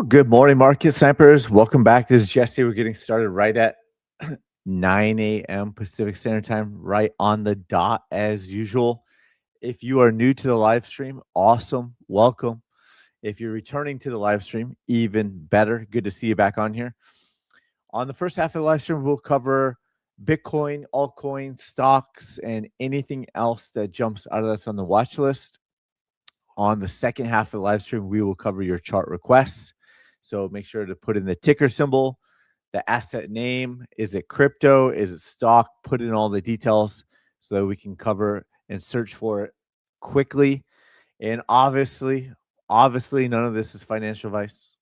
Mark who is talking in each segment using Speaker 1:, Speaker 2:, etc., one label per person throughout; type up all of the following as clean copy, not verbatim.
Speaker 1: Good morning, market snipers. Welcome back. This is Jesse. We're getting started right at 9 a.m. Pacific Standard Time, right on the dot as usual. If you are new to the live stream, awesome. Welcome. If you're returning to the live stream, even better. Good to see you back on here. On the first half of the live stream, we'll cover Bitcoin, altcoins, stocks, and anything else that jumps out of us on the watch list. On the second half of the live stream, we will cover your chart requests. So make sure to put in the ticker symbol, the asset name. Is it crypto? Is it stock? Put in all the details so that we can cover and search for it quickly. And obviously, none of this is financial advice.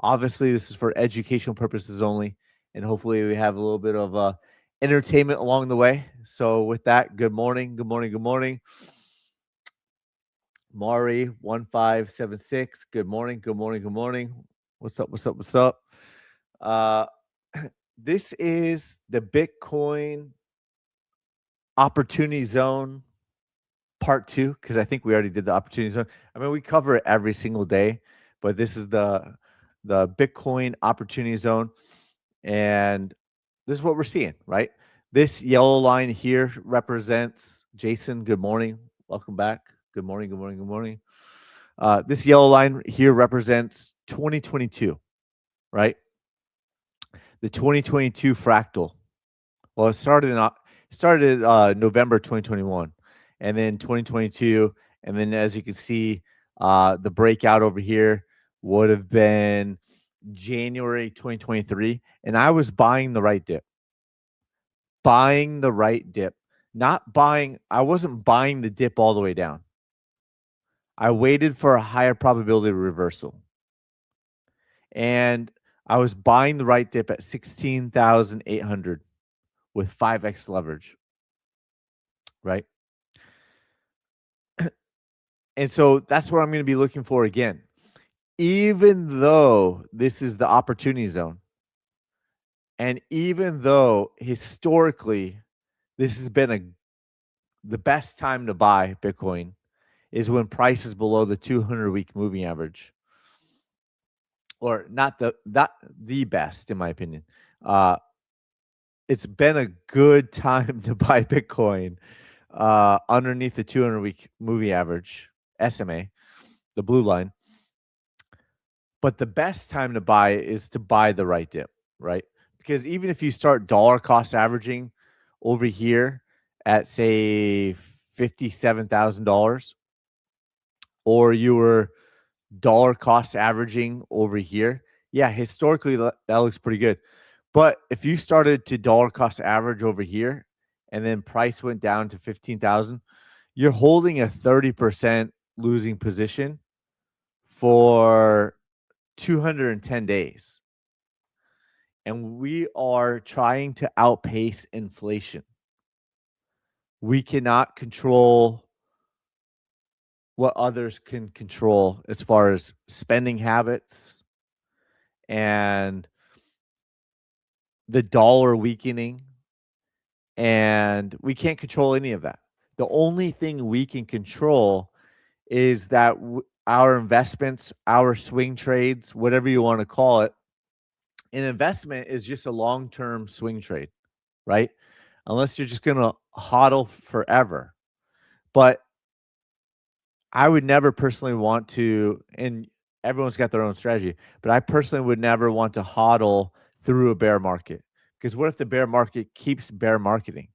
Speaker 1: Obviously, this is for educational purposes only. And hopefully we have a little bit of entertainment along the way. So with that, good morning, good morning, good morning. Mari 1576. Good morning. Good morning. Good morning. What's up? What's up? What's up? This is the Bitcoin Opportunity Zone part 2, because I think we already did the Opportunity Zone. I mean, we cover it every single day, but this is the Bitcoin Opportunity Zone, and this is what we're seeing, right? This yellow line here represents Jason. Good morning. Welcome back. Good morning, good morning, good morning. This yellow line here represents 2022, right? The 2022 fractal. Well, it started November 2021, and then 2022, and then as you can see, the breakout over here would have been January 2023, and I was buying the right dip. Buying the right dip. Not buying, I wasn't buying the dip all the way down. I waited for a higher probability reversal. And I was buying the right dip at 16,800 with 5x leverage. Right? And so that's what I'm going to be looking for again. Even though this is the opportunity zone, and even though historically this has been the best time to buy Bitcoin is when price is below the 200-week moving average, or not the best in my opinion. It's been a good time to buy Bitcoin underneath the 200-week moving average, SMA, the blue line. But the best time to buy is to buy the right dip, right? Because even if you start dollar cost averaging over here at say $57,000, or you were dollar cost averaging over here, yeah, historically that looks pretty good. But if you started to dollar cost average over here and then price went down to 15,000, you're holding a 30% losing position for 210 days. And we are trying to outpace inflation. We cannot control what others can control as far as spending habits and the dollar weakening. And we can't control any of that. The only thing we can control is that our investments, our swing trades, whatever you want to call it, an investment is just a long-term swing trade, right? Unless you're just going to hodl forever. But I would never personally want to, and everyone's got their own strategy, but I personally would never want to hodl through a bear market. Because what if the bear market keeps bear marketing?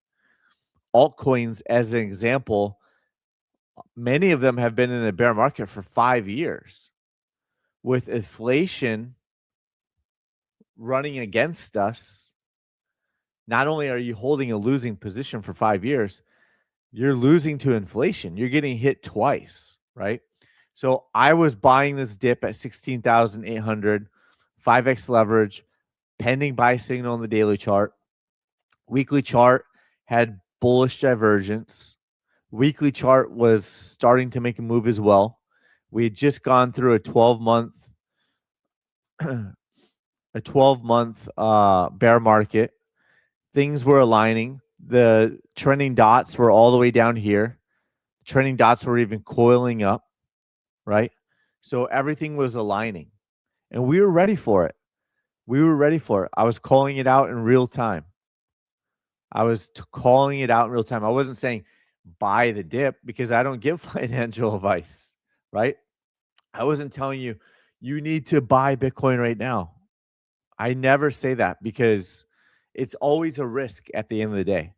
Speaker 1: Altcoins, as an example, many of them have been in a bear market for 5 years. With inflation running against us, not only are you holding a losing position for 5 years, you're losing to inflation. You're getting hit twice, right? So I was buying this dip at 16,800, 5x leverage, pending buy signal on the daily chart. Weekly chart had bullish divergence. Weekly chart was starting to make a move as well. We had just gone through a 12-month bear market. Things were aligning. The trending dots were all the way down here. Trending dots were even coiling up, right? So everything was aligning. And we were ready for it. We were ready for it. I was calling it out in real time. Calling it out in real time. I wasn't saying buy the dip because I don't give financial advice, right? I wasn't telling you you need to buy Bitcoin right now. I never say that because it's always a risk at the end of the day.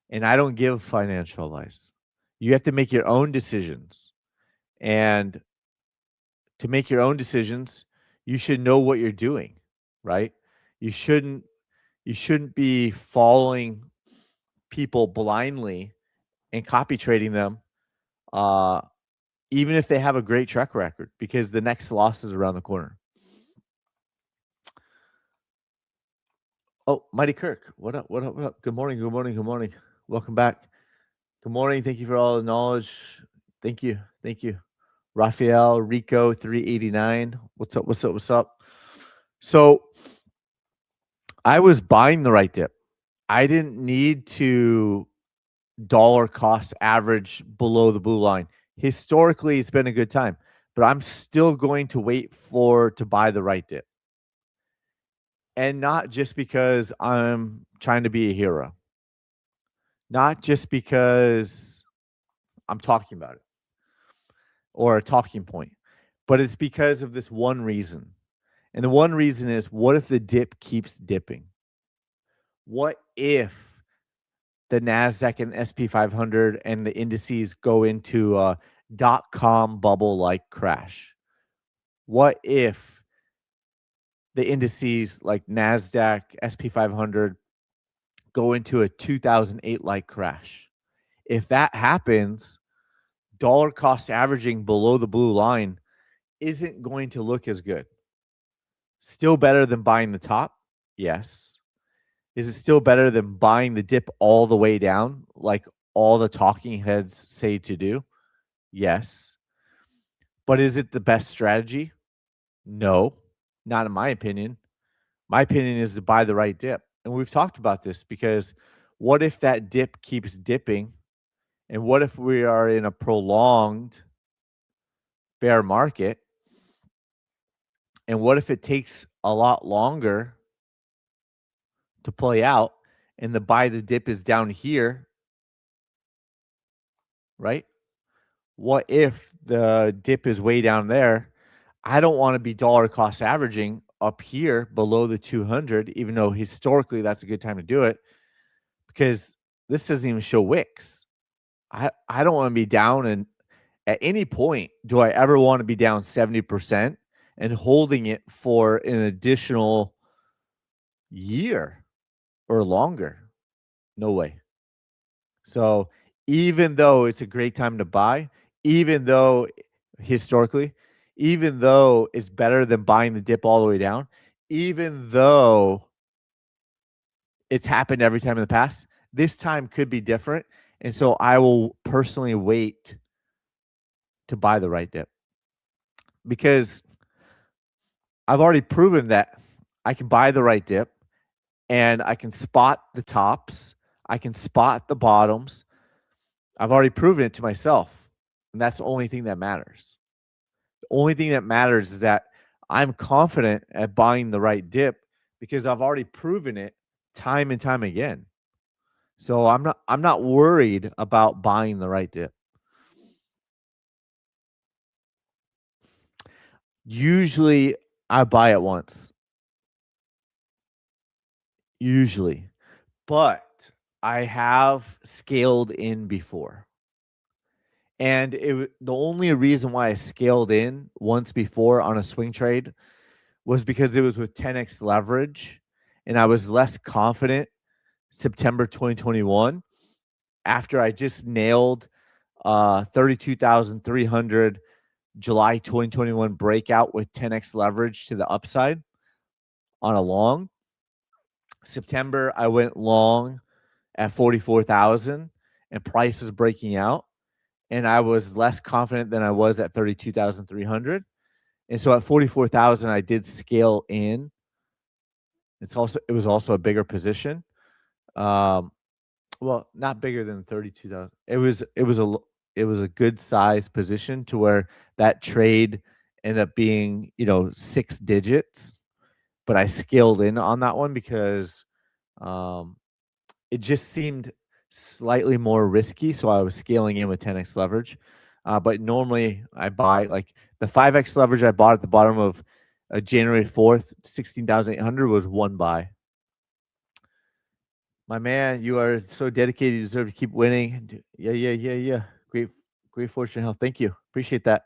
Speaker 1: And I don't give financial advice. You have to make your own decisions. And to make your own decisions, you should know what you're doing, right? You shouldn't be following people blindly and copy trading them, uh, even if they have a great track record, because the next loss is around the corner. Oh, Mighty Kirk, what up? What up? What up? Good morning. Good morning. Good morning. Welcome back. Good morning. Thank you for all the knowledge. Thank you. Thank you. Raphael, Rico, 389. What's up? What's up? What's up? So I was buying the right dip. I didn't need to dollar cost average below the blue line. Historically, it's been a good time, but I'm still going to wait to buy the right dip. And not just because I'm trying to be a hero. Not just because I'm talking about it or a talking point, but it's because of this one reason. And the one reason is, what if the dip keeps dipping? What if the NASDAQ and SP 500 and the indices go into a dot-com bubble-like crash? What if the indices like NASDAQ, SP 500 go into a 2008-like crash? If that happens, dollar cost averaging below the blue line isn't going to look as good. Still better than buying the top? Yes. Is it still better than buying the dip all the way down, like all the talking heads say to do? Yes. But is it the best strategy? No, not in my opinion. My opinion is to buy the right dip. And we've talked about this because what if that dip keeps dipping? And what if we are in a prolonged bear market? And what if it takes a lot longer to play out and the buy the dip is down here, right? What if the dip is way down there? I don't want to be dollar cost averaging up here below the 200, even though historically that's a good time to do it, because this doesn't even show wicks. I don't want to be down, and at any point do I ever want to be down 70% and holding it for an additional year or longer. No way. So even though it's a great time to buy, even though historically, even though it's better than buying the dip all the way down, even though it's happened every time in the past, this time could be different. And so I will personally wait to buy the right dip because I've already proven that I can buy the right dip and I can spot the tops, I can spot the bottoms. I've already proven it to myself. And that's the only thing that matters. The only thing that matters is that I'm confident at buying the right dip because I've already proven it time and time again. So I'm not worried about buying the right dip. Usually I buy it once. Usually. But I have scaled in before. And the only reason why I scaled in once before on a swing trade was because it was with 10x leverage and I was less confident September 2021 after I just nailed 32,300 July 2021 breakout with 10x leverage to the upside on a long. September, I went long at 44,000 and prices breaking out. And I was less confident than I was at 32,300. And so at 44,000, I did scale in. It was also a bigger position. Well, not bigger than 32,000. It was a good size position to where that trade ended up being, 6 digits, but I scaled in on that one because, um, it just seemed slightly more risky, so I was scaling in with 10x leverage. But normally I buy like the 5x leverage I bought at the bottom of January 4th, 16,800 was one buy. My man, you are so dedicated. You deserve to keep winning. Yeah, yeah, yeah, yeah. Great fortune and health. Thank you. Appreciate that.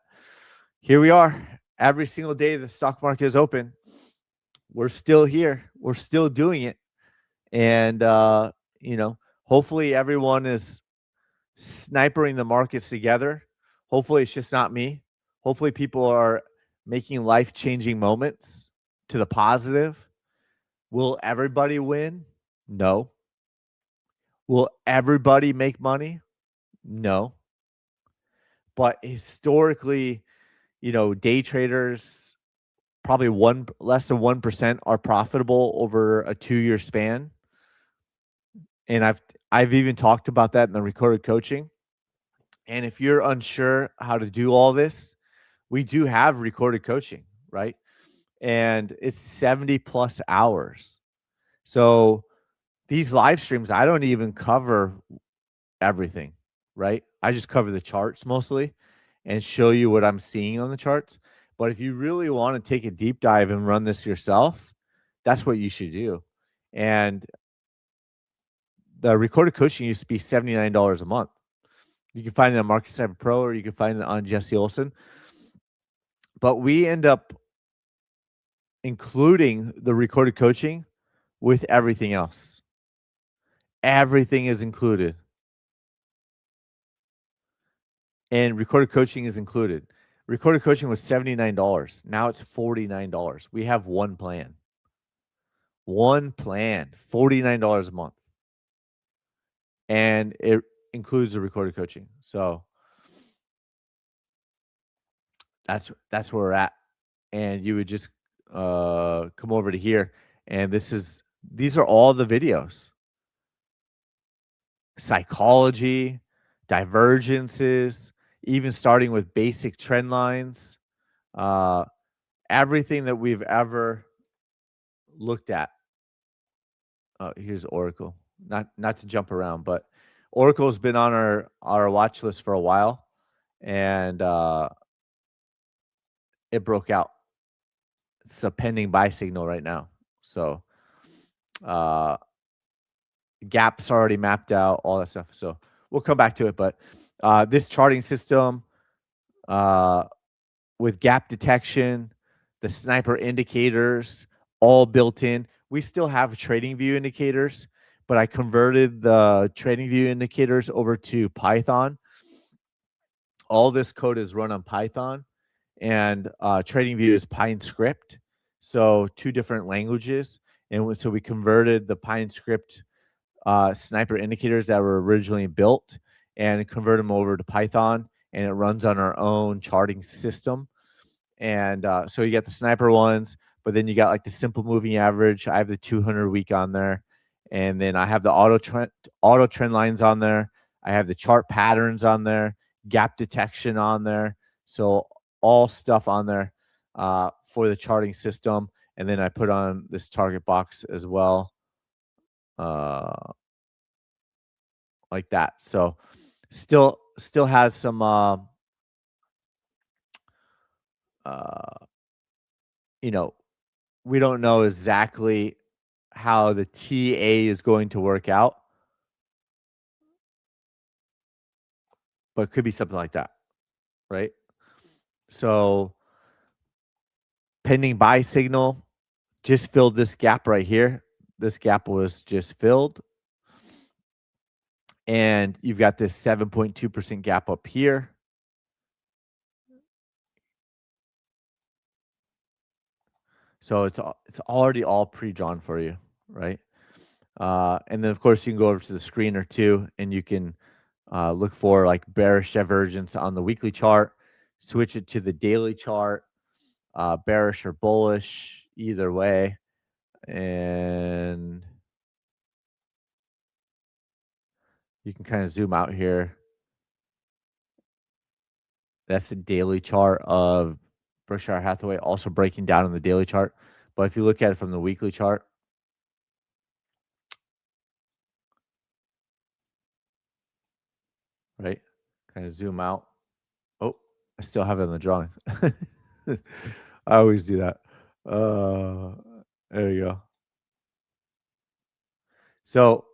Speaker 1: Here we are. Every single day the stock market is open. We're still here. We're still doing it. And hopefully everyone is snipering the markets together. Hopefully it's just not me. Hopefully people are making life-changing moments to the positive. Will everybody win? No. Will everybody make money? No. But historically, day traders, probably less than 1% are profitable over a 2-year span. And I've even talked about that in the recorded coaching. And if you're unsure how to do all this, we do have recorded coaching, right? And it's 70 plus hours. So these live streams, I don't even cover everything, right? I just cover the charts mostly and show you what I'm seeing on the charts. But if you really want to take a deep dive and run this yourself, that's what you should do. And the recorded coaching used to be $79 a month. You can find it on Market Sniper Pro or you can find it on Jesse Olson. But we end up including the recorded coaching with everything else. Everything is included. And recorded coaching is included. Recorded coaching was $79. Now it's $49. We have one plan. One plan, $49 a month. And it includes the recorded coaching. So that's where we're at. And you would just come over to here. And these are all the videos. Psychology, divergences, even starting with basic trend lines, everything that we've ever looked at. Here's Oracle. Not to jump around, but Oracle's been on our watch list for a while, and it broke out. It's a pending buy signal right now. So gaps already mapped out, all that stuff. So we'll come back to it, but this charting system with gap detection, the sniper indicators, all built in. We still have trading view indicators, but I converted the trading view indicators over to Python. All this code is run on Python, and trading view is Pine script. So 2 different languages. And so we converted the Pine script sniper indicators that were originally built and convert them over to Python, and it runs on our own charting system. And so you got the sniper ones, but then you got like the simple moving average. I have the 200 week on there, and then I have the auto trend lines on there. I have the chart patterns on there, gap detection on there. So all stuff on there for the charting system. And then I put on this target box as well, like that. So still has some we don't know exactly how the TA is going to work out, but it could be something like that, right? So pending buy signal just filled this gap right here. This gap was just filled. And you've got this 7.2% gap up here. So it's already all pre-drawn for you, right? And then, of course, you can go over to the screener too, and you can look for like bearish divergence on the weekly chart, switch it to the daily chart, bearish or bullish, either way. And you can kind of zoom out here. That's the daily chart of Berkshire Hathaway also breaking down on the daily chart. But if you look at it from the weekly chart, right? Kind of zoom out. Oh, I still have it in the drawing. I always do that. Uh, there you go. So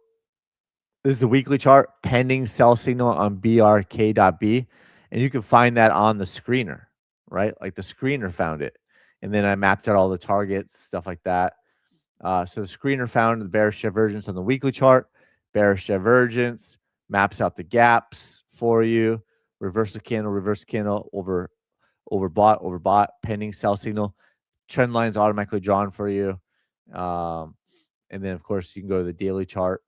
Speaker 1: this is the weekly chart, pending sell signal on BRK.B. And you can find that on the screener, right? Like the screener found it. And then I mapped out all the targets, stuff like that. So the screener found the bearish divergence on the weekly chart. Bearish divergence maps out the gaps for you. Reverse candle, overbought, pending sell signal. Trend lines automatically drawn for you. And then, of course, you can go to the daily chart,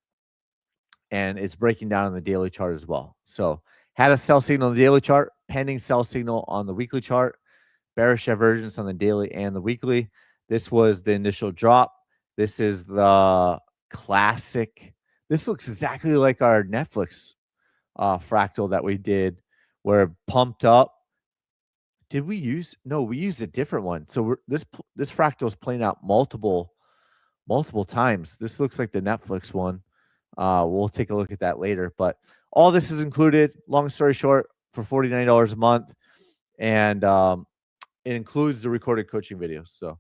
Speaker 1: and it's breaking down on the daily chart as well. So had a sell signal on the daily chart, pending sell signal on the weekly chart, bearish divergence on the daily and the weekly. This was the initial drop. This is the classic. This looks exactly like our Netflix fractal that we did, where it pumped up. Did we use? No, we used a different one. So this fractal is playing out multiple times. This looks like the Netflix one. We'll take a look at that later. But all this is included. Long story short, for $49 a month, and it includes the recorded coaching videos. So,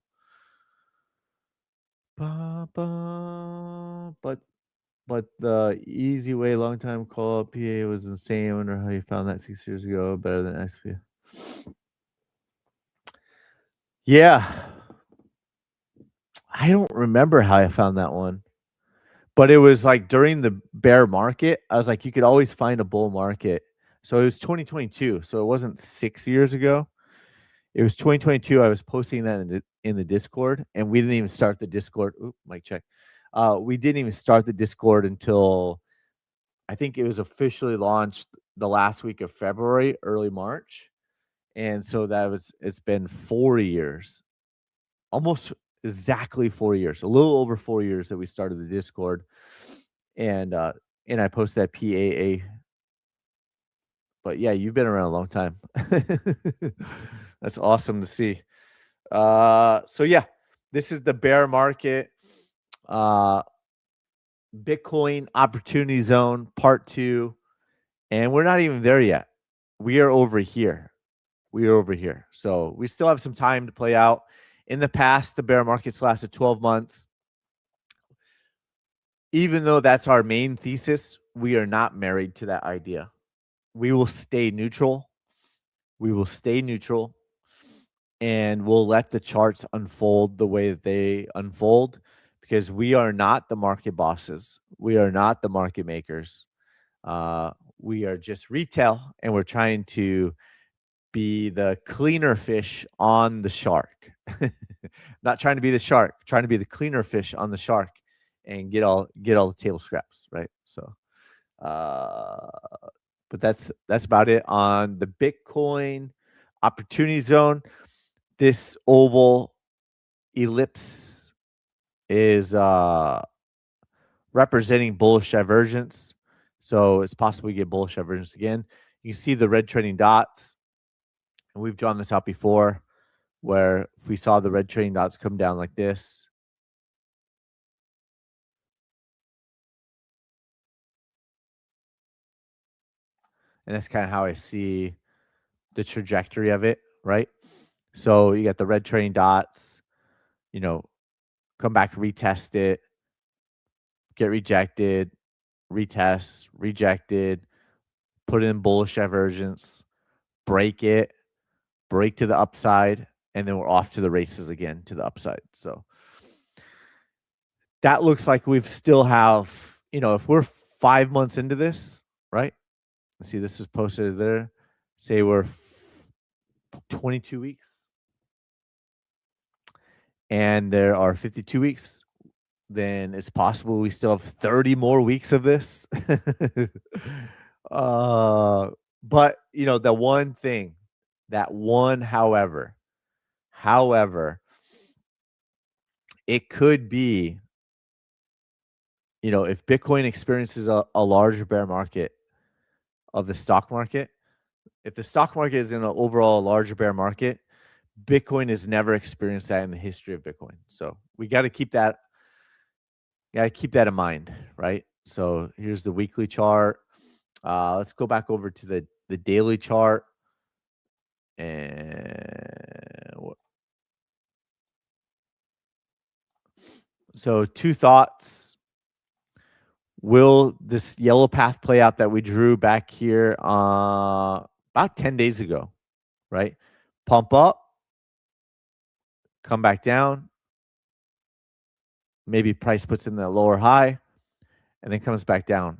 Speaker 1: but the easy way, long time call up PA was insane. I wonder how you found that 6 years ago. Better than XP. Yeah, I don't remember how I found that one, but it was like during the bear market. I was like, you could always find a bull market. So it was 2022. So it wasn't 6 years ago. It was 2022. I was posting that in the Discord, and we didn't even start the Discord. Oop, mic check. We didn't even start the Discord until I think it was officially launched the last week of February, early March. And so it's been 4 years, almost exactly 4 years, a little over 4 years that we started the Discord. And I posted that PAA. But yeah, you've been around a long time. That's awesome to see. So yeah, this is the bear market. Bitcoin opportunity zone part 2, and we're not even there yet. We are over here. So we still have some time to play out. In the past, the bear markets lasted 12 months. Even though that's our main thesis, we are not married to that idea. We will stay neutral. And we'll let the charts unfold the way that they unfold, because we are not the market bosses. We are not the market makers. We are just retail, and we're trying to be the cleaner fish on the shark. Not trying to be the shark, trying to be the cleaner fish on the shark and get all the table scraps, right? So but that's about it on the Bitcoin opportunity zone. This oval ellipse is representing bullish divergence. So it's possible we get bullish divergence again. You can see the red trending dots. And we've drawn this out before, where if we saw the red trending dots come down like this, and that's kind of how I see the trajectory of it, right? So you got the red trending dots, come back, retest it, get rejected, retest, rejected, put in bullish divergence, break it, break to the upside, and then we're off to the races again to the upside. So that looks like we've still have, if we're 5 months into this, right? Let's see, this is posted there. Say we're 22 weeks and there are 52 weeks, then it's possible we still have 30 more weeks of this. But the one thing, however, it could be, if Bitcoin experiences a larger bear market of the stock market, if the stock market is in an overall larger bear market, Bitcoin has never experienced that in the history of Bitcoin. So we got to keep that in mind, right? So here's the weekly chart. Let's go back over to the daily chart. And so two thoughts. Will this yellow path play out that we drew back here about 10 days ago, right? Pump up, come back down, maybe price puts in the lower high, and then comes back down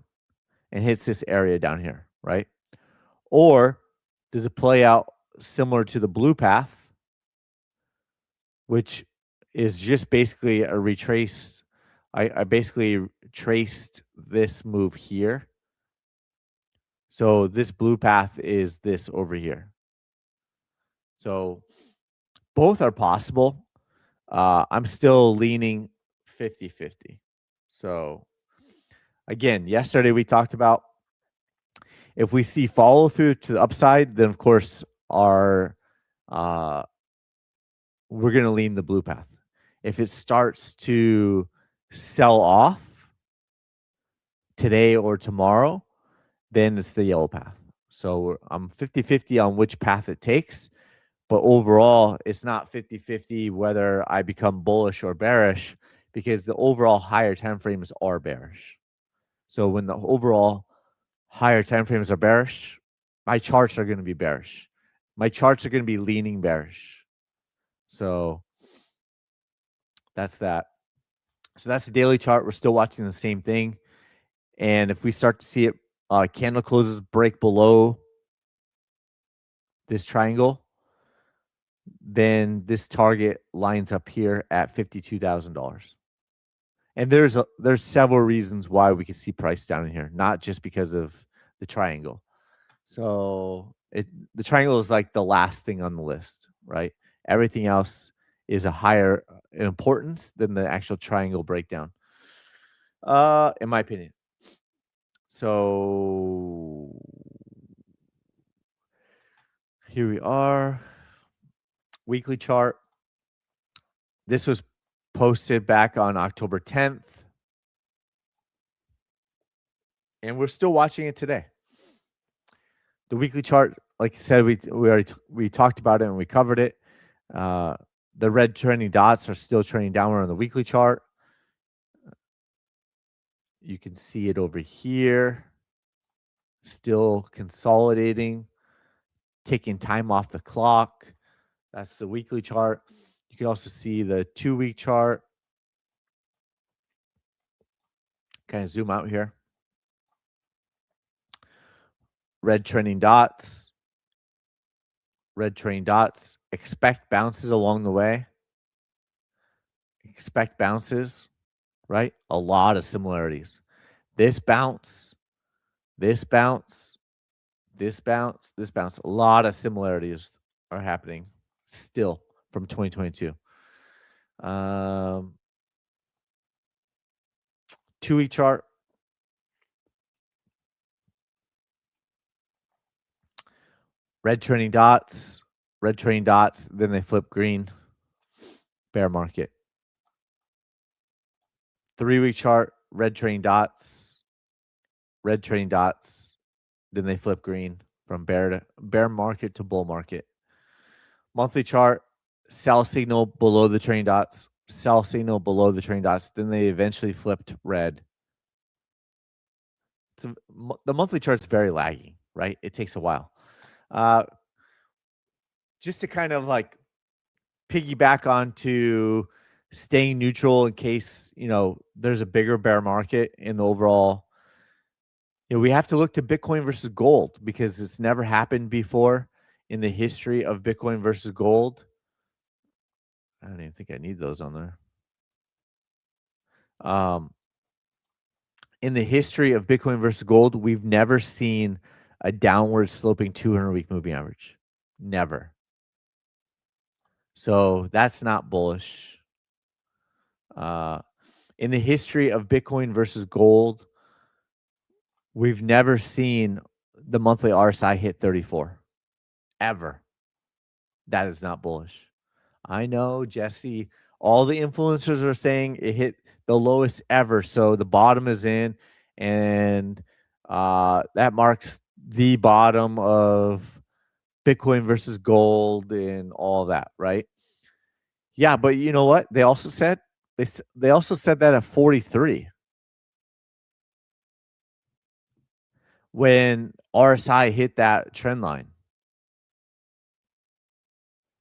Speaker 1: and hits this area down here, right? Or does it play out similar to the blue path, which is just basically a retrace? I basically traced this move here. So this blue path is this over here. So both are possible. I'm still leaning 50-50. So again, yesterday we talked about if we see follow through to the upside, then of course our we're going to lean the blue path. If it starts to sell off today or tomorrow, then it's the yellow path. So I'm 50-50 on which path it takes. But overall, it's not 50-50 whether I become bullish or bearish, because the overall higher time frames are bearish. So when the overall higher time frames are bearish, my charts are going to be bearish. My charts are going to be leaning bearish. So that's that. So that's the daily chart. We're still watching the same thing. And if we start to see it, candle closes break below this triangle, then this target lines up here at $52,000. And there's several reasons why we could see price down in here, not just because of the triangle. So the triangle is like the last thing on the list, right? Everything else is a higher importance than the actual triangle breakdown, in my opinion. So here we are, weekly chart. This was posted back on October 10th. And we're still watching it today. The weekly chart, like I said, we talked about it and we covered it. The red trending dots are still trending downward on the weekly chart. You can see it over here, still consolidating, taking time off the clock. That's the weekly chart. You can also see the 2-week chart. Kind of zoom out here. Red trending dots. Red trending dots. Expect bounces along the way. Expect bounces, right? A lot of similarities. This bounce, this bounce, this bounce, this bounce. A lot of similarities are happening still from 2022. 2-week chart. Red trending dots, then they flip green. Bear market. 3-week chart, red trending dots, then they flip green from bear market to bull market. Monthly chart, sell signal below the trending dots, sell signal below the trending dots, then they eventually flipped red. The monthly chart's very laggy, right? It takes a while. Just to kind of like piggyback onto staying neutral in case, there's a bigger bear market in the overall. We have to look to Bitcoin versus gold because it's never happened before in the history of Bitcoin versus gold. I don't even think I need those on there. In the history of Bitcoin versus gold, we've never seen a downward sloping 200-week moving average. Never. So that's not bullish. In the history of Bitcoin versus gold, we've never seen the monthly RSI hit 34. Ever. That is not bullish. I know, Jesse. All the influencers are saying it hit the lowest ever, so the bottom is in, and that marks the bottom of Bitcoin versus gold and all that, right? Yeah, but you know what? They also said they also said that at 43 when RSI hit that trend line,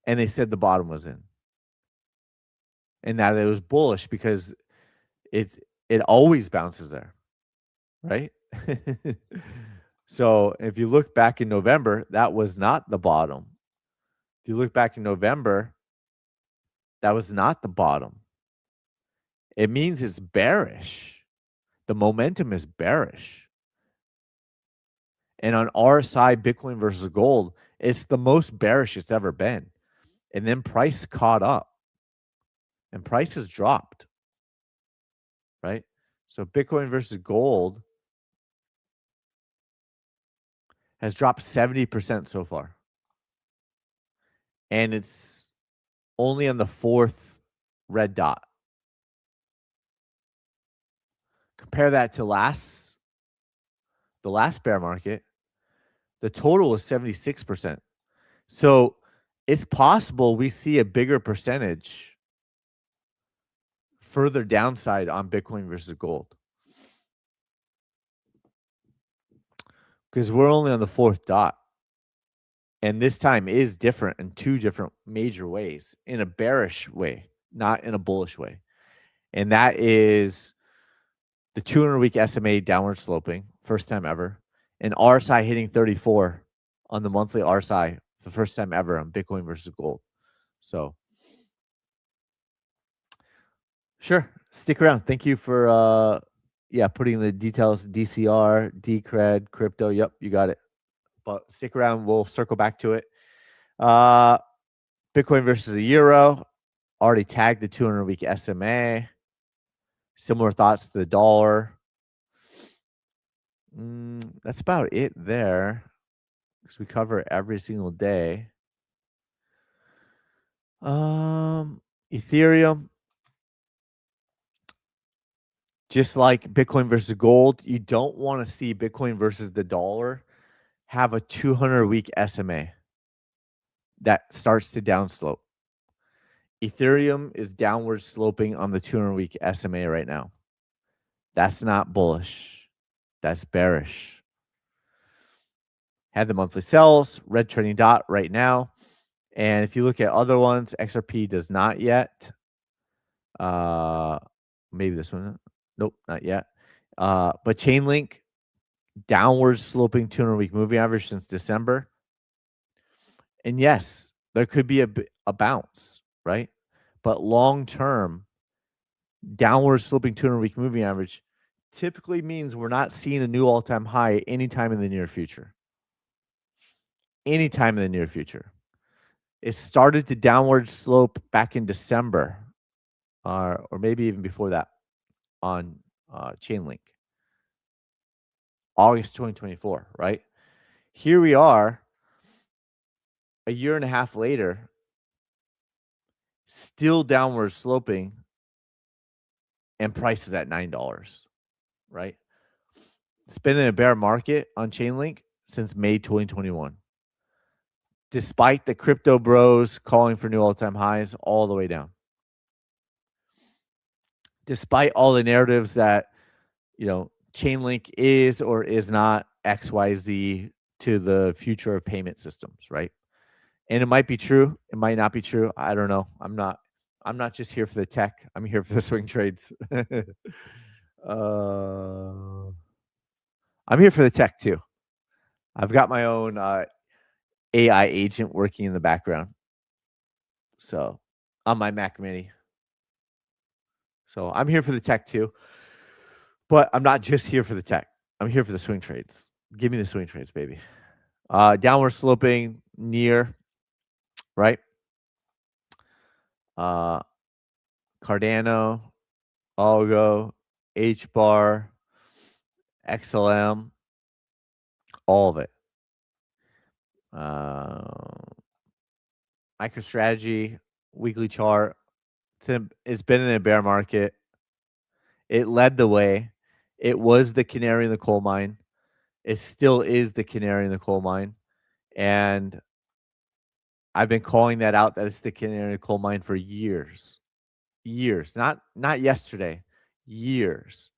Speaker 1: and they said the bottom was in, and that it was bullish because it's it always bounces there, right? So if you look back in November, that was not the bottom. If you look back in November, that was not the bottom. It means it's bearish. The momentum is bearish. And on RSI, Bitcoin versus gold, it's the most bearish it's ever been. And then price caught up and prices dropped, right? So Bitcoin versus gold has dropped 70% so far. And it's only on the fourth red dot. Compare that to the last bear market, the total was 76%. So it's possible we see a bigger percentage further downside on Bitcoin versus gold because we're only on the fourth dot. And this time is different in two different major ways, in a bearish way, not in a bullish way. And that is the 200-week SMA downward sloping, first time ever, and RSI hitting 34 on the monthly RSI, the first time ever on Bitcoin versus gold. So, sure, stick around. Thank you for putting the details, DCR, Decred, crypto. Yep, you got it. But stick around. We'll circle back to it. Bitcoin versus the euro. Already tagged the 200-week SMA. Similar thoughts to the dollar. That's about it there because we cover it every single day. Ethereum, just like Bitcoin versus gold, you don't want to see Bitcoin versus the dollar have a 200-week SMA that starts to downslope. Ethereum is downward sloping on the 200-week SMA right now. That's not bullish. That's bearish. Had the monthly sells, red trending dot right now. And if you look at other ones, XRP does not yet. Maybe this one. Nope, not yet. But Chainlink, downward sloping 200-week moving average since December. And yes, there could be a bounce, right? But long term, downward sloping 200-week moving average typically means we're not seeing a new all-time high anytime in the near future. Anytime in the near future. It started to downward slope back in December, or maybe even before that on Chainlink. August 2024, right? Here we are a year and a half later, still downward sloping, and price is at $9, right? It's been in a bear market on Chainlink since May 2021. Despite the crypto bros calling for new all-time highs all the way down. Despite all the narratives that, Chainlink is or is not XYZ to the future of payment systems, right? And it might be true, it might not be true. I don't know. I'm not just here for the tech. I'm here for the swing trades. I'm here for the tech too. I've got my own AI agent working in the background. So on my Mac Mini. So I'm here for the tech too. But I'm not just here for the tech. I'm here for the swing trades. Give me the swing trades, baby. Downward sloping near, right? Cardano, Algo, H bar, XLM, all of it. MicroStrategy, weekly chart. It's been in a bear market. It led the way. It was the canary in the coal mine. It still is the canary in the coal mine. And I've been calling that out that it's the canary in the coal mine for years. Years. Not yesterday. Years.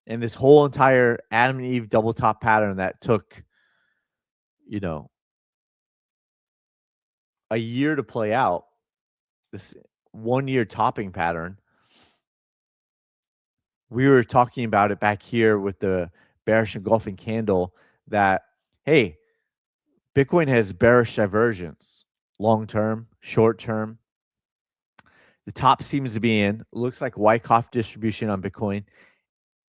Speaker 1: And this whole entire Adam and Eve double top pattern that took, you know, a year to play out, this 1 year topping pattern. We were talking about it back here with the bearish engulfing candle that, hey, Bitcoin has bearish divergence, long term, short term. The top seems to be in. Looks like Wyckoff distribution on Bitcoin,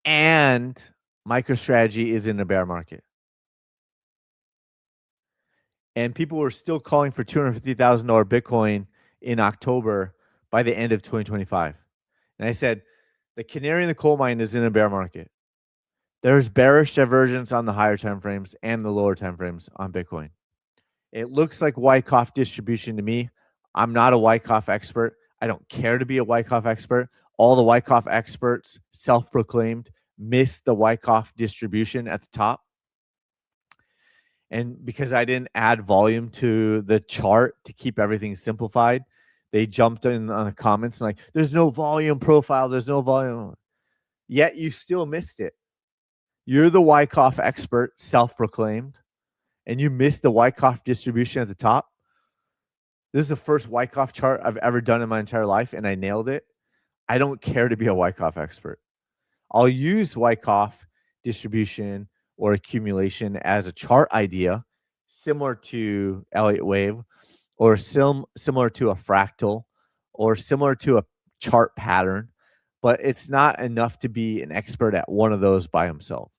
Speaker 1: and MicroStrategy is in the bear market. And people were still calling for $250,000 Bitcoin in October by the end of 2025. And I said, the canary in the coal mine is in a bear market. There's bearish divergence on the higher time frames and the lower time frames on Bitcoin. It looks like Wyckoff distribution to me. I'm not a Wyckoff expert. I don't care to be a Wyckoff expert. All the Wyckoff experts, self-proclaimed, missed the Wyckoff distribution at the top. And because I didn't add volume to the chart to keep everything simplified, they jumped in on the comments and like, there's no volume profile. There's no volume. Yet you still missed it. You're the Wyckoff expert, self-proclaimed, and you missed the Wyckoff distribution at the top. This is the first Wyckoff chart I've ever done in my entire life, and I nailed it. I don't care to be a Wyckoff expert. I'll use Wyckoff distribution or accumulation as a chart idea, similar to Elliott wave, or similar to a fractal, or similar to a chart pattern, but it's not enough to be an expert at one of those by himself,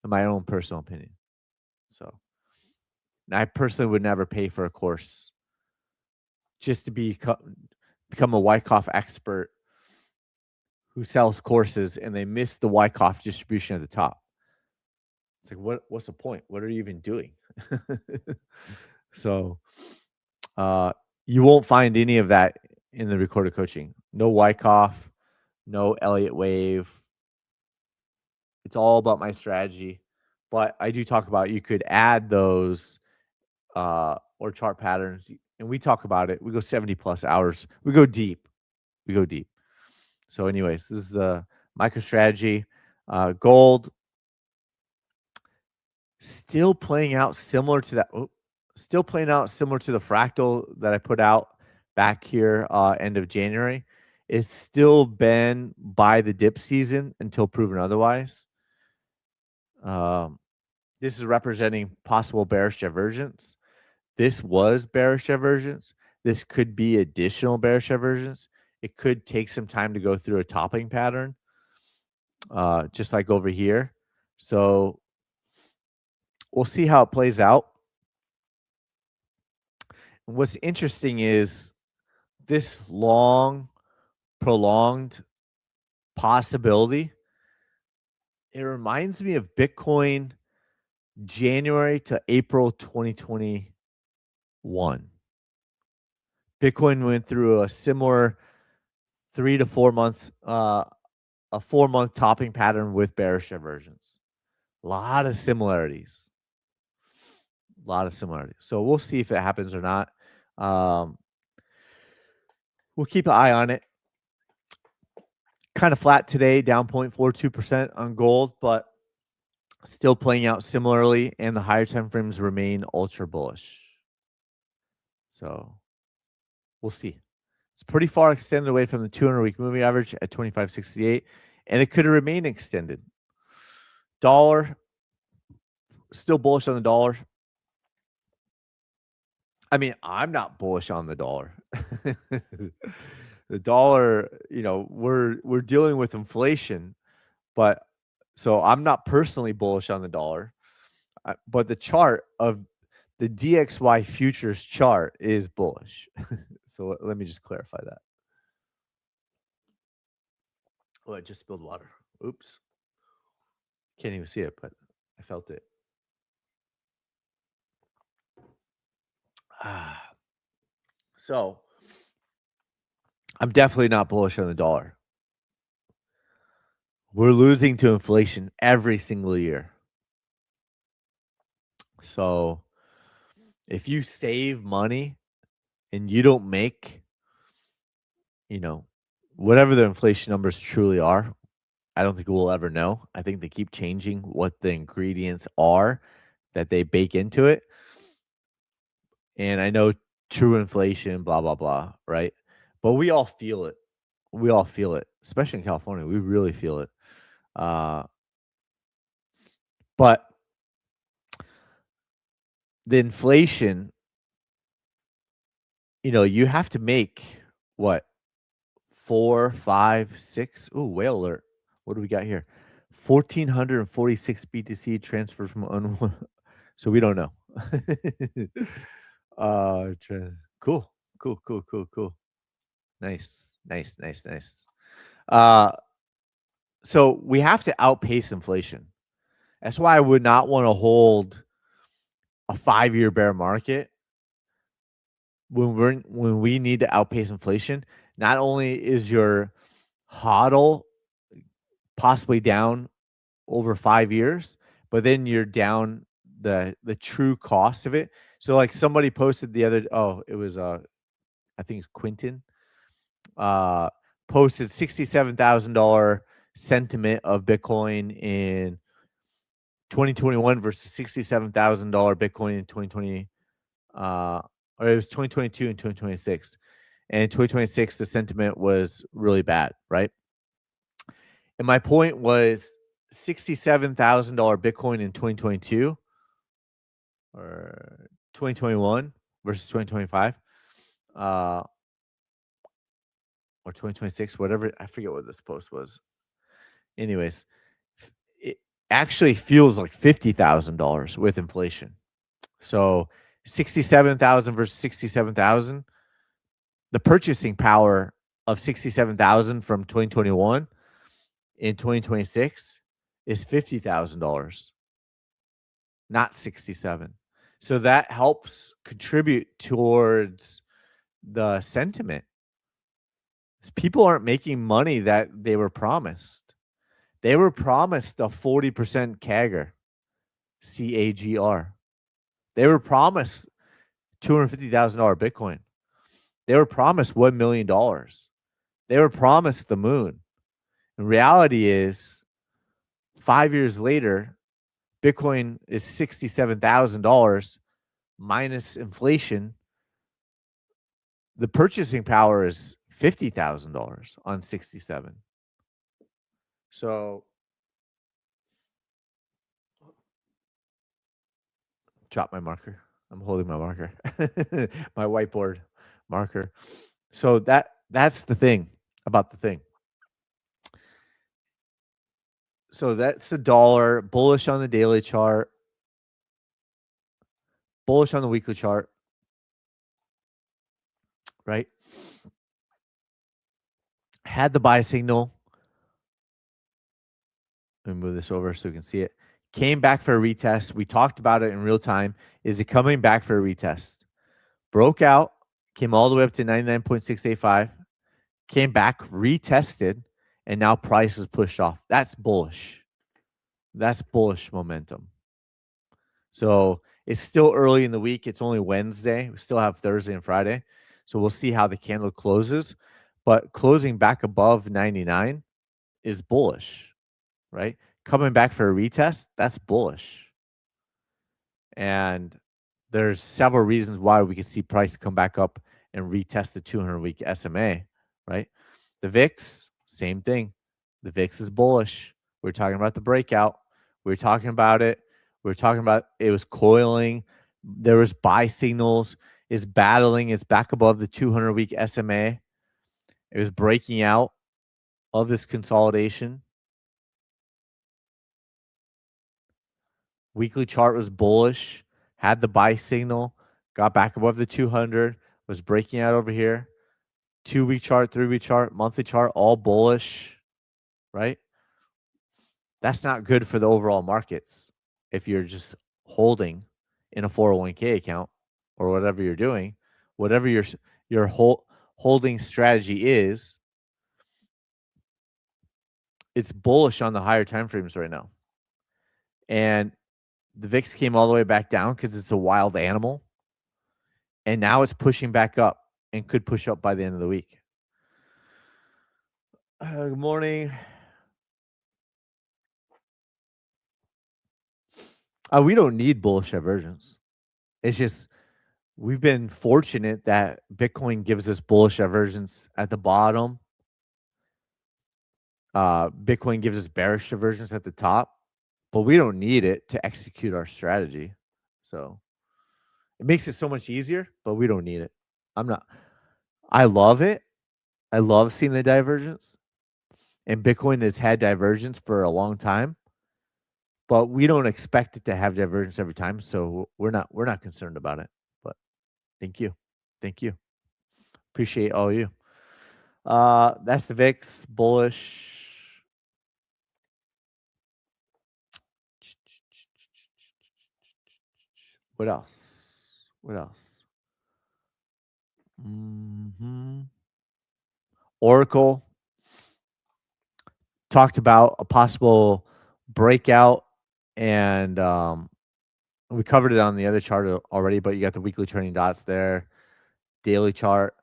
Speaker 1: in my own personal opinion. So, and I personally would never pay for a course just to become a Wyckoff expert who sells courses and they miss the Wyckoff distribution at the top. It's like, what's the point? What are you even doing? So, you won't find any of that in the recorded coaching. No Wyckoff, no Elliott wave. It's all about my strategy. But I do talk about you could add those or chart patterns, and we talk about it. We go 70 plus hours. We go deep. We go deep. So, anyways, this is the MicroStrategy. Gold still playing out similar to that. Still playing out similar to the fractal that I put out back here end of January. It's still been by the dip season until proven otherwise. This is representing possible bearish divergence. This was bearish divergence. This could be additional bearish divergence. It could take some time to go through a topping pattern, just like over here. So we'll see how it plays out. What's interesting is this long, prolonged possibility. It reminds me of Bitcoin January to April 2021. Bitcoin went through a similar 3 to 4 month, a 4-month topping pattern with bearish divergence. A lot of similarities. A lot of similarities. So we'll see if it happens or not. We'll keep an eye on it. Kind of flat today, down 0.42% on gold, but still playing out similarly, and the higher time frames remain ultra bullish. So we'll see. It's pretty far extended away from the 200-week moving average at 25.68, and it could remain extended. Dollar, still bullish on the dollar. I mean, I'm not bullish on the dollar. The dollar, we're dealing with inflation, but so I'm not personally bullish on the dollar. But the chart of the DXY futures chart is bullish. So let me just clarify that. Oh, I just spilled water. Oops. Can't even see it, but I felt it. So I'm definitely not bullish on the dollar. We're losing to inflation every single year. So if you save money and you don't make, you know, whatever the inflation numbers truly are, I don't think we'll ever know. I think they keep changing what the ingredients are that they bake into it. And I know true inflation, blah, blah, blah, right? But we all feel it. We all feel it, especially in California. We really feel it. Uh, but the inflation, you have to make what, 4, 5, 6. Ooh, whale alert. What do we got here? 1,446 BTC transferred from so we don't know. Cool. Cool, cool, cool, cool. Nice, nice, nice, nice. Uh, so we have to outpace inflation. That's why I would not want to hold a 5-year bear market when we need to outpace inflation. Not only is your hodl possibly down over 5 years, but then you're down the true cost of it. So like somebody posted the other it was I think it's Quinton uh posted $67,000 sentiment of Bitcoin in 2021 versus $67,000 Bitcoin in 2020 or it was 2022 and 2026. And in 2026 the sentiment was really bad, right? And my point was $67,000 Bitcoin in 2022 or 2021 versus 2025, uh, or 2026, whatever. I forget what this post was. Anyways, it actually feels like $50,000 with inflation. So 67,000 versus 67,000. The purchasing power of 67,000 from 2021 in 2026 is $50,000. Not 67. So that helps contribute towards the sentiment. People aren't making money that they were promised. They were promised a 40% CAGR, CAGR. They were promised $250,000 Bitcoin. They were promised $1 million. They were promised the moon. And reality is 5 years later, Bitcoin is $67,000 minus inflation. The purchasing power is $50,000 on 67. So drop my marker. I'm holding my marker. My whiteboard marker. So that's the thing about the thing. So that's the dollar, bullish on the daily chart, bullish on the weekly chart, right? Had the buy signal. Let me move this over so we can see it. Came back for a retest. We talked about it in real time. Is it coming back for a retest? Broke out, came all the way up to 99.685, came back, retested, and now price is pushed off. That's bullish. That's bullish momentum. So it's still early in the week. It's only Wednesday. We still have Thursday and Friday. So we'll see how the candle closes. But closing back above 99 is bullish, right? Coming back for a retest, that's bullish. And there's several reasons why we could see price come back up and retest the 200-week SMA, right? The VIX, same thing. The VIX is bullish. We're talking about the breakout. We're talking about it. We're talking about it was coiling. There was buy signals. It's battling. It's back above the 200-week SMA. It was breaking out of this consolidation. Weekly chart was bullish. Had the buy signal. Got back above the 200. Was breaking out over here. 2-week chart, 3-week chart, monthly chart, all bullish, right? That's not good for the overall markets if you're just holding in a 401k account or whatever you're doing, whatever you're holding strategy is, it's bullish on the higher time frames right now. And the VIX came all the way back down because it's a wild animal. And now it's pushing back up and could push up by the end of the week. Good morning. We don't need bullish divergence. It's just we've been fortunate that Bitcoin gives us bullish divergence at the bottom. Bitcoin gives us bearish divergence at the top, but we don't need it to execute our strategy. So it makes it so much easier, but we don't need it. I love it. I love seeing the divergence. And Bitcoin has had divergence for a long time, but we don't expect it to have divergence every time. So we're not concerned about it. But thank you. Thank you. Appreciate all you. That's the VIX bullish. What else? What else? Oracle talked about a possible breakout, and we covered it on the other chart already, but you got the weekly trending dots there, daily chart,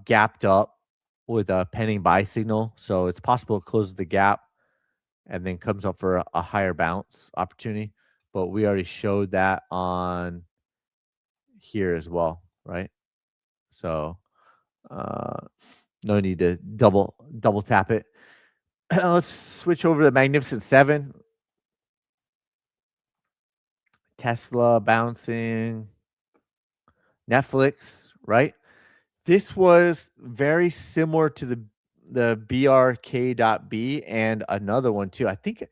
Speaker 1: gapped up with a pending buy signal. So it's possible it closes the gap and then comes up for a higher bounce opportunity. But we already showed that on here as well, right? So no need to double tap it. Let's switch over to the Magnificent Seven. Tesla bouncing. Netflix, right? This was very similar to the BRK.B and another one too. I think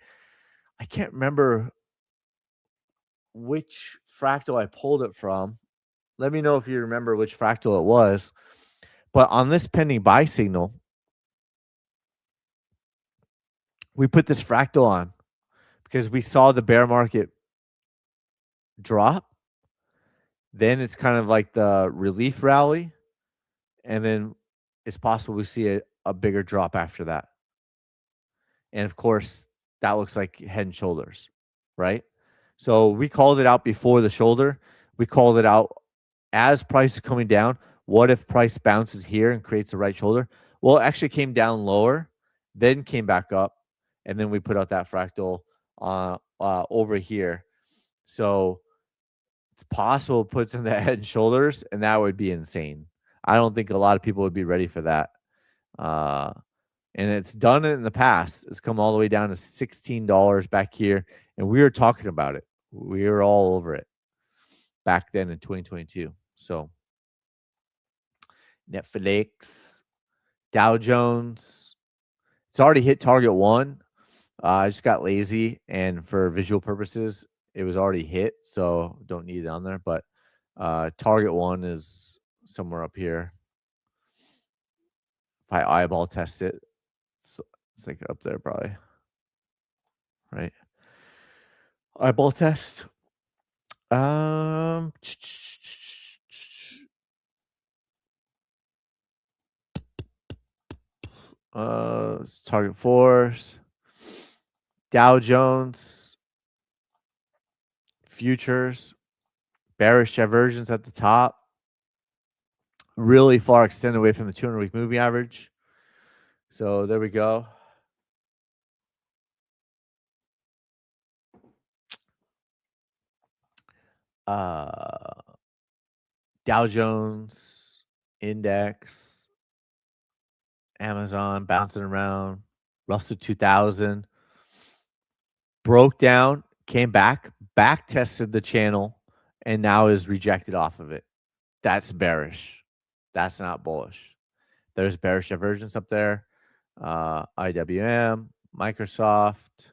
Speaker 1: I can't remember which fractal I pulled it from. Let me know if you remember which fractal it was. But on this pending buy signal, we put this fractal on because we saw the bear market drop. Then it's kind of like the relief rally. And then it's possible we see a bigger drop after that. And of course, that looks like head and shoulders, right? So we called it out before the shoulder. We called it out as price is coming down. What if price bounces here and creates the right shoulder? Well, it actually came down lower, then came back up, and then we put out that fractal over here. So it's possible it puts in the head and shoulders, and that would be insane. I don't think a lot of people would be ready for that. And it's done it in the past. It's come all the way down to $16 back here, and we were talking about it. We were all over it back then in 2022. So Netflix, Dow Jones, it's already hit target one. I just got lazy, and for visual purposes, it was already hit, so don't need it on there. But target one is somewhere up here. If I eyeball test it, it's like up there probably, right? Eyeball test. Target force, Dow Jones, futures, bearish divergence at the top, really far extended away from the 200-week moving average. So there we go. Dow Jones index, Amazon bouncing around, Russell 2000 broke down, came back tested the channel, and now is rejected off of it. That's bearish. That's not bullish. There's bearish divergence up there. IWM, Microsoft.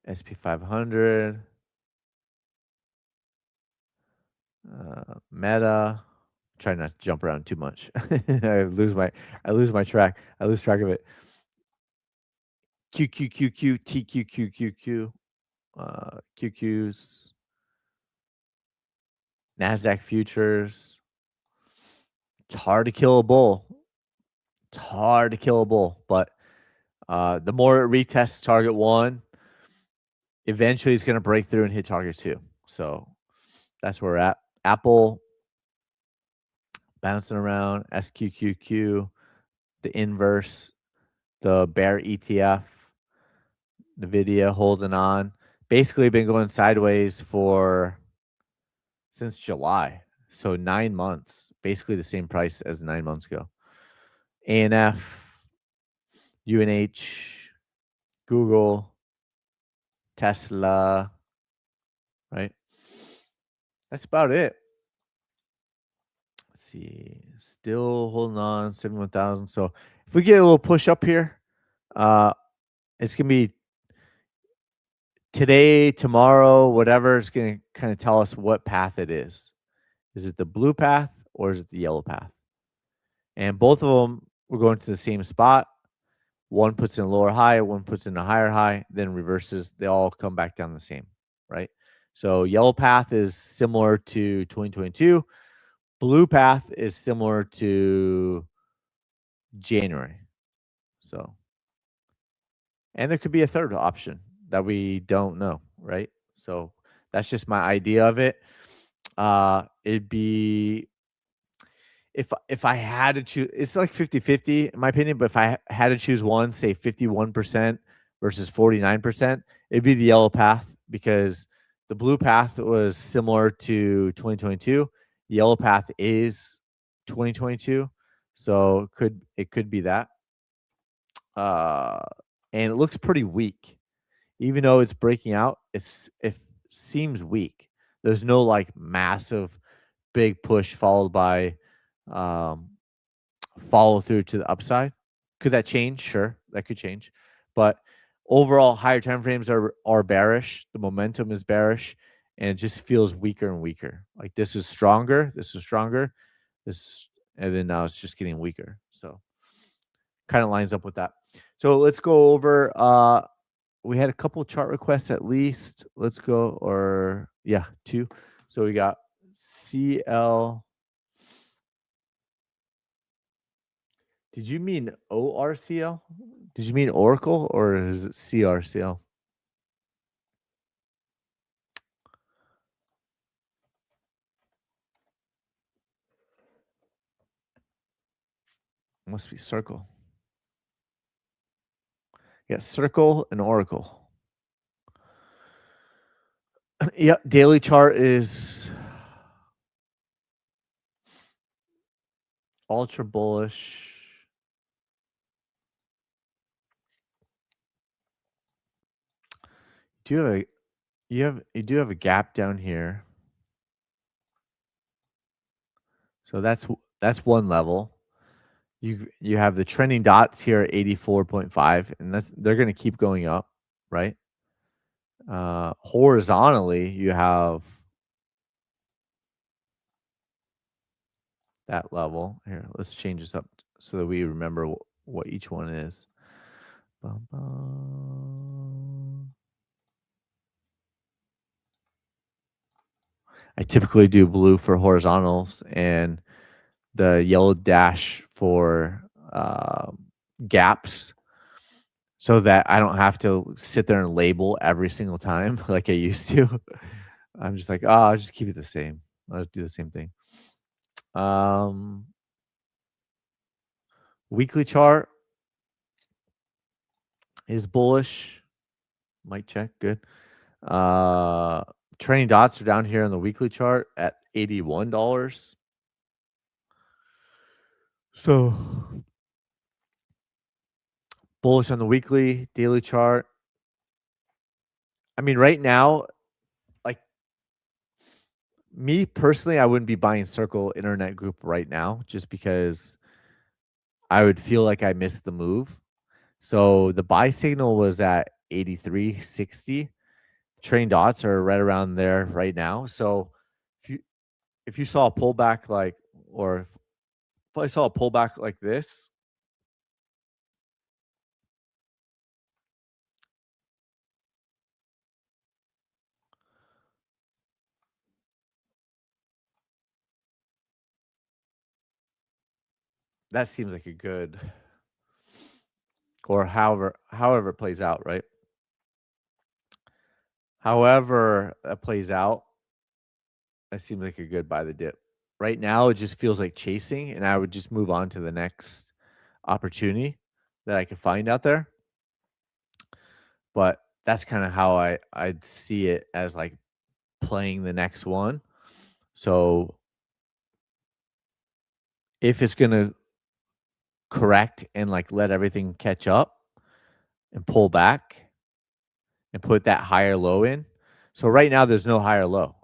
Speaker 1: SP 500. Meta. Try not to jump around too much. I lose my track. I lose track of it. QQQQ, TQQQQ, QQs. NASDAQ futures. It's hard to kill a bull. It's hard to kill a bull, but the more it retests target 1, eventually it's going to break through and hit target 2. So that's where we're at. Apple bouncing around, SQQQ, the inverse, the bear ETF, NVIDIA holding on. Basically been going sideways since July. So 9 months, basically the same price as 9 months ago. ANF, UNH, Google, Tesla, right? That's about it. Let's see. Still holding on 71,000. So if we get a little push up here, it's going to be today, tomorrow, whatever. It's going to kind of tell us what path it is. Is it the blue path or is it the yellow path? And both of them we're going to the same spot. One puts in a lower high, one puts in a higher high, then reverses. They all come back down the same, right? So yellow path is similar to 2022. Blue path is similar to January. So, and there could be a third option that we don't know, right? So that's just my idea of it. It'd be if I had to choose, it's like 50-50 in my opinion, but if I had to choose one, say 51% versus 49%, it'd be the yellow path because the blue path was similar to 2022. Yellow path is 2022. So it could be that. Uh and it looks pretty weak. Even though it's breaking out, it seems weak. There's no like massive big push followed by um follow through to the upside. Could that change? Sure, that could change. But overall, higher time frames are bearish. The momentum is bearish, and it just feels weaker and weaker. Like this is stronger. This is stronger. This, and then now it's just getting weaker. So kind of lines up with that. So let's go over. We had a couple chart requests at least. Let's go, or yeah, 2. So we got CL. Did you mean ORCL? Did you mean Oracle or is it CRCL? Must be Circle. Yeah, Circle and Oracle. Yep, daily chart is ultra bullish. Do you do have a gap down here. So that's one level. You have the trending dots here at 84.5, and they're going to keep going up, right? Horizontally, you have that level. Here, let's change this up so that we remember what each one is. Bum, bum. I typically do blue for horizontals and the yellow dash for gaps so that I don't have to sit there and label every single time like I used to. I'm just like, oh, I'll just keep it the same. I'll just do the same thing. Weekly chart is bullish. Mic check, good. Training dots are down here on the weekly chart at $81. So bullish on the weekly, daily chart. I mean, right now, like me personally, I wouldn't be buying Circle Internet Group right now just because I would feel like I missed the move. So the buy signal was at 83.60. Train dots are right around there right now. So if you saw a pullback or if I saw a pullback like this, That seems like a good, or however it plays out, right? However it plays out, that seems like a good buy the dip. Right now, it just feels like chasing, and I would just move on to the next opportunity that I could find out there. But that's kind of how I'd see it as like playing the next one. So if it's gonna correct and like let everything catch up and pull back and put that higher low in. So right now there's no higher low.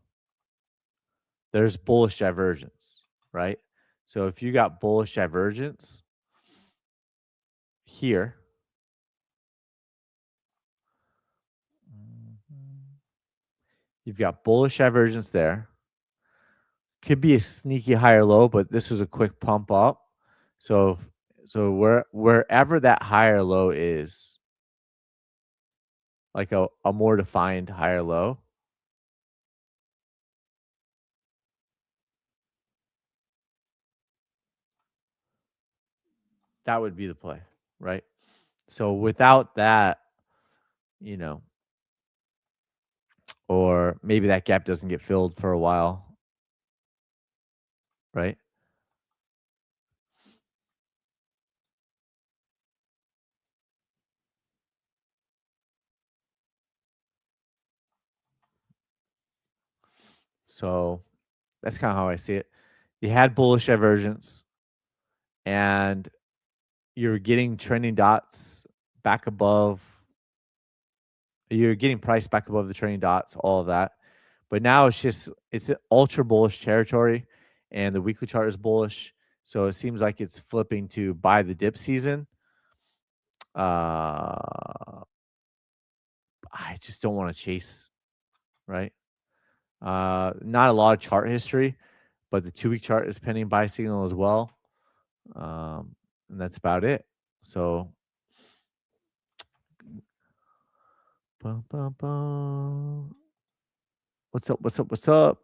Speaker 1: There's bullish divergence, right? So if you got bullish divergence here, you've got bullish divergence there. Could be a sneaky higher low, but this was a quick pump up. So wherever that higher low is, like a more defined higher low, that would be the play, right? So without that, you know, or maybe that gap doesn't get filled for a while, right? So that's kind of how I see it. You had bullish divergence and you're getting trending dots back above, you're getting price back above the trending dots, all of that. But now it's an ultra bullish territory and the weekly chart is bullish. So it seems like it's flipping to buy the dip season. I just don't want to chase, right? Not a lot of chart history, but the 2-week chart is pending buy signal as well. And that's about it. So, bum, bum, bum. What's up? What's up? What's up?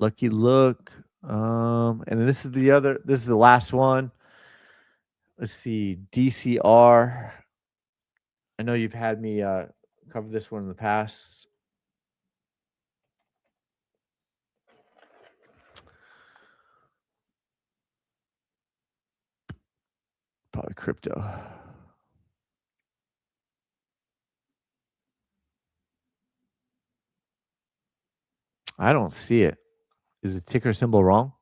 Speaker 1: Lucky look. And then this is the last one. Let's see. DCR. I know you've had me cover this one in the past. Probably crypto. I don't see it. Is the ticker symbol wrong?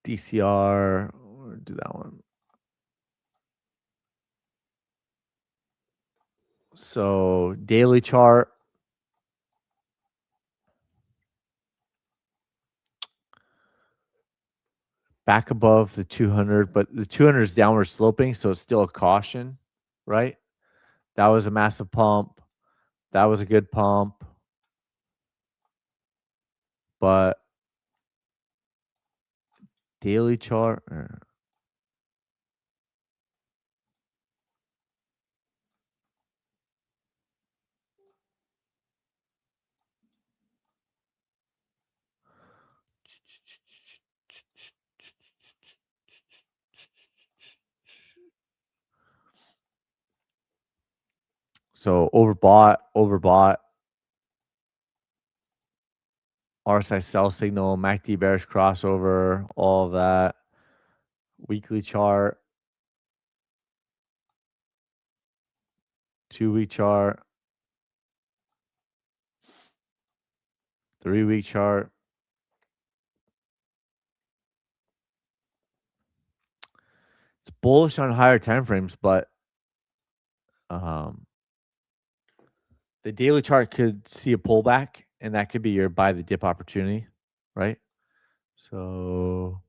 Speaker 1: DCR. Do that one. So daily chart. Back above the 200, but the 200 is downward sloping, so it's still a caution, right? That was a massive pump. That was a good pump. But daily chart. So overbought. RSI sell signal, MACD bearish crossover, all of that. Weekly chart, 2-week chart, 3-week chart. It's bullish on higher time frames, but um, the daily chart could see a pullback, and that could be your buy the dip opportunity, right? So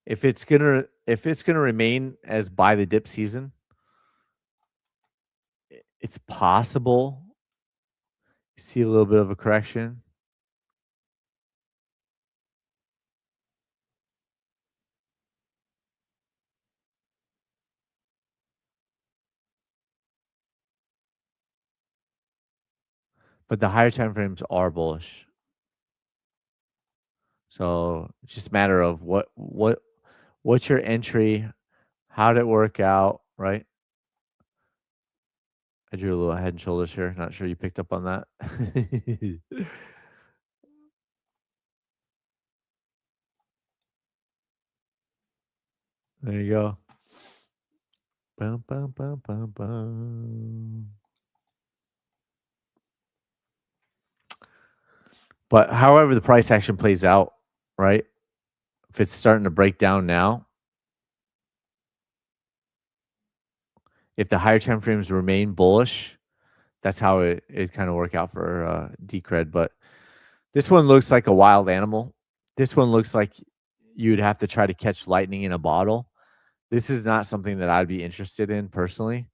Speaker 1: if it's gonna remain as buy the dip season, it's possible you see a little bit of a correction. but the higher time frames are bullish. So it's just a matter of what's your entry, how did it work out, right? I drew a little head and shoulders here. Not sure you picked up on that. There you go. Bum, bum, bum, bum, bum. But however the price action plays out, right? If it's starting to break down now, if the higher time frames remain bullish, that's how it kind of work out for Decred. But this one looks like a wild animal. This one looks like you'd have to try to catch lightning in a bottle. This is not something that I'd be interested in personally.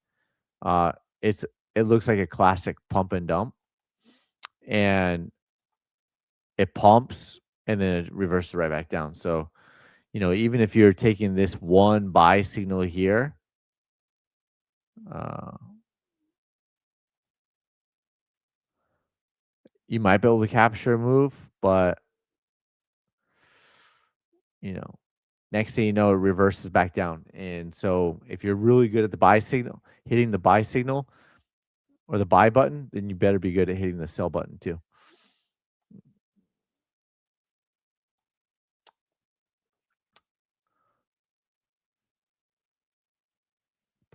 Speaker 1: Uh, it's it looks like a classic pump and dump, and it pumps and then it reverses right back down. So, even if you're taking this one buy signal here, uh, you might be able to capture a move, but you know, next thing you know, it reverses back down. And so, if you're really good at the buy signal, hitting the buy signal or the buy button, then you better be good at hitting the sell button too.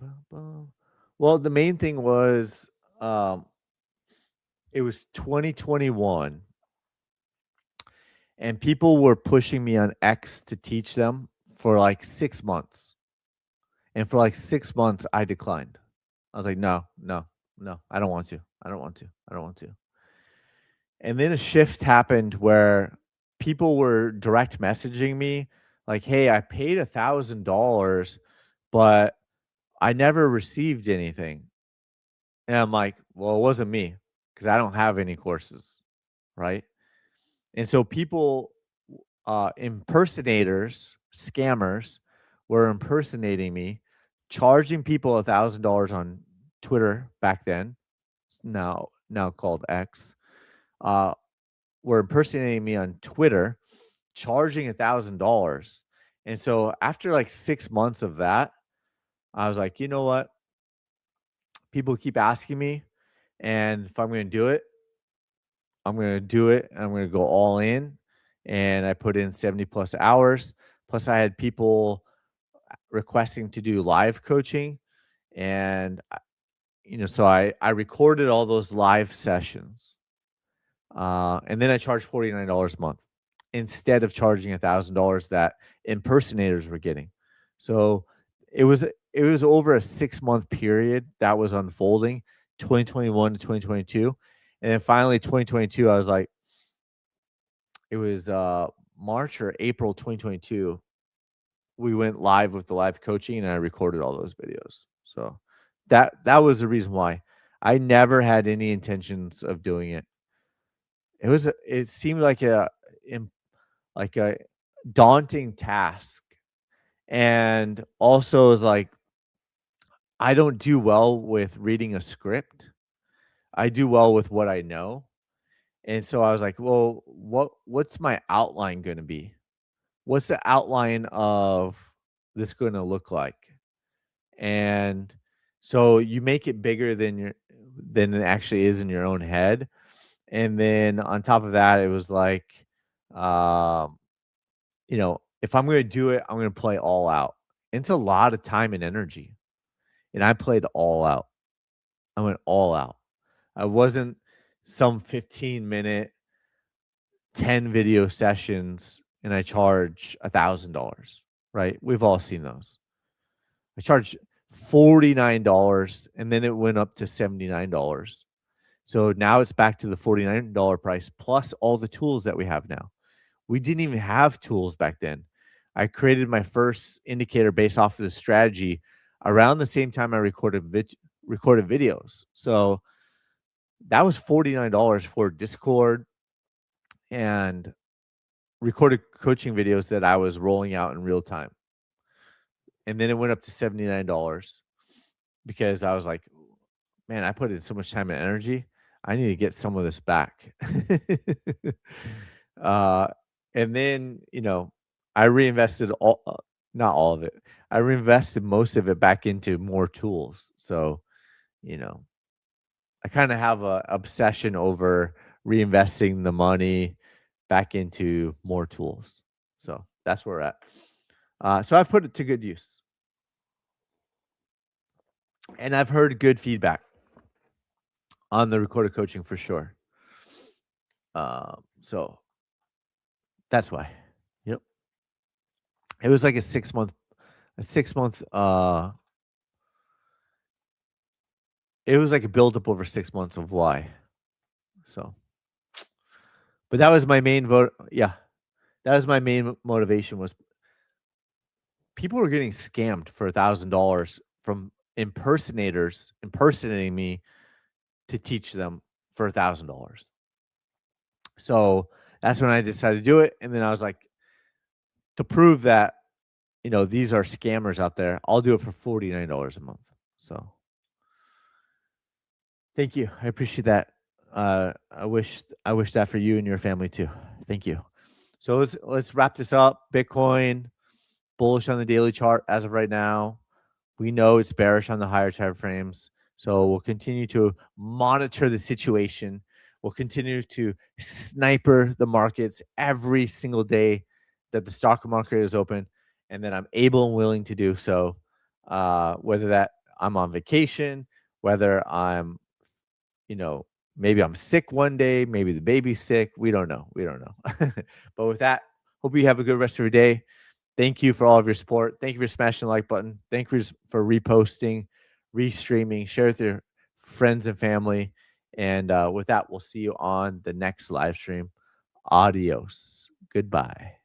Speaker 1: Bum, bum. Well, the main thing was um, it was 2021 and people were pushing me on X to teach them for like 6 months. And for like 6 months I declined. I was like, "No, no, no, I don't want to. I don't want to. I don't want to." And then a shift happened where people were direct messaging me like, "Hey, I paid $1,000, but I never received anything." And I'm like, "Well, it wasn't me because I don't have any courses." Right? And so people, impersonators, scammers were impersonating me, charging people $1,000 on Twitter back then, now called X, uh, were impersonating me on Twitter, charging $1,000. And so after like 6 months of that, I was like, "You know what? People keep asking me, and if I'm gonna do it, I'm gonna do it. I'm gonna go all in." And I put in 70 plus hours. Plus, I had people requesting to do live coaching, and so I recorded all those live sessions, and then I charged $49 a month instead of charging $1,000 that impersonators were getting. So it was over a 6 month period that was unfolding, 2021 to 2022, and then finally 2022. I was like, it was March or April 2022. We went live with the live coaching, and I recorded all those videos. So that was the reason why. I never had any intentions of doing it. It seemed like like a daunting task, and also is like I don't do well with reading a script. I do well with what I know. And so I was like, well, what's my outline going to be? What's the outline of this going to look like? And so you make it bigger than it actually is in your own head. And then on top of that, it was like, um, if I'm going to do it, I'm going to play all out. It's a lot of time and energy, and I played all out. I went all out. I wasn't some 15-minute, 10 video sessions, and I charge $1,000. Right? We've all seen those. I charged $49 and then it went up to $79. So now it's back to the $49 price plus all the tools that we have now. We didn't even have tools back then. I created my first indicator based off of the strategy around the same time I recorded videos. So that was $49 for Discord and recorded coaching videos that I was rolling out in real time. And then it went up to $79 because I was like, man, I put in so much time and energy. I need to get some of this back. uh, and then, I reinvested not all of it. I reinvested most of it back into more tools. So, you know, I kind of have a obsession over reinvesting the money back into more tools. So that's where we're at. So I've put it to good use, and I've heard good feedback on the recorded coaching for sure. So that's why. Yep. It was like a 6 month, it was like a buildup over 6 months of why. So, but that was my main vote. Yeah. That was my main motivation was people were getting scammed for $1,000 from impersonators impersonating me to teach them for $1,000. So that's when I decided to do it. And then I was like, to prove that, these are scammers out there, I'll do it for $49 a month. So thank you. I appreciate that. I wish that for you and your family too. Thank you. So let's wrap this up. Bitcoin bullish on the daily chart as of right now. We know it's bearish on the higher time frames. So we'll continue to monitor the situation. We'll continue to sniper the markets every single day that the stock market is open, and that I'm able and willing to do so. Whether that I'm on vacation, whether I'm, maybe I'm sick one day, maybe the baby's sick. We don't know. We don't know. But with that, hope you have a good rest of your day. Thank you for all of your support. Thank you for smashing the like button. Thank you for reposting, restreaming, share with your friends and family. And with that, we'll see you on the next live stream. Adios. Goodbye.